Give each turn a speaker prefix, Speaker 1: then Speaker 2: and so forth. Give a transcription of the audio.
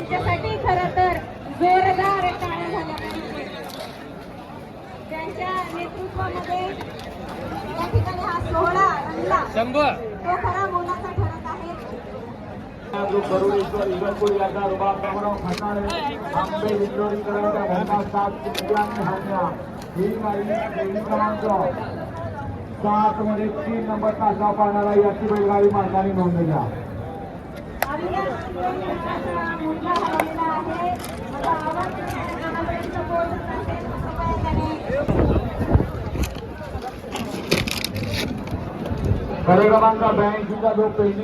Speaker 1: त्यासाठी खरं तर जोरदार टाळ्या झाल्या पाहिजे. त्यांच्या नेतृत्वामध्ये या ठिकाणी हा सोहळा रंगला तो खरा मोलाचा ठरत आहे.
Speaker 2: सात मध्ये 3 नंबर तासा पाहणारा याची बैलगाडी मालकाने नोंद घ्या. क्रमांक 82 चा जो पेंडिंग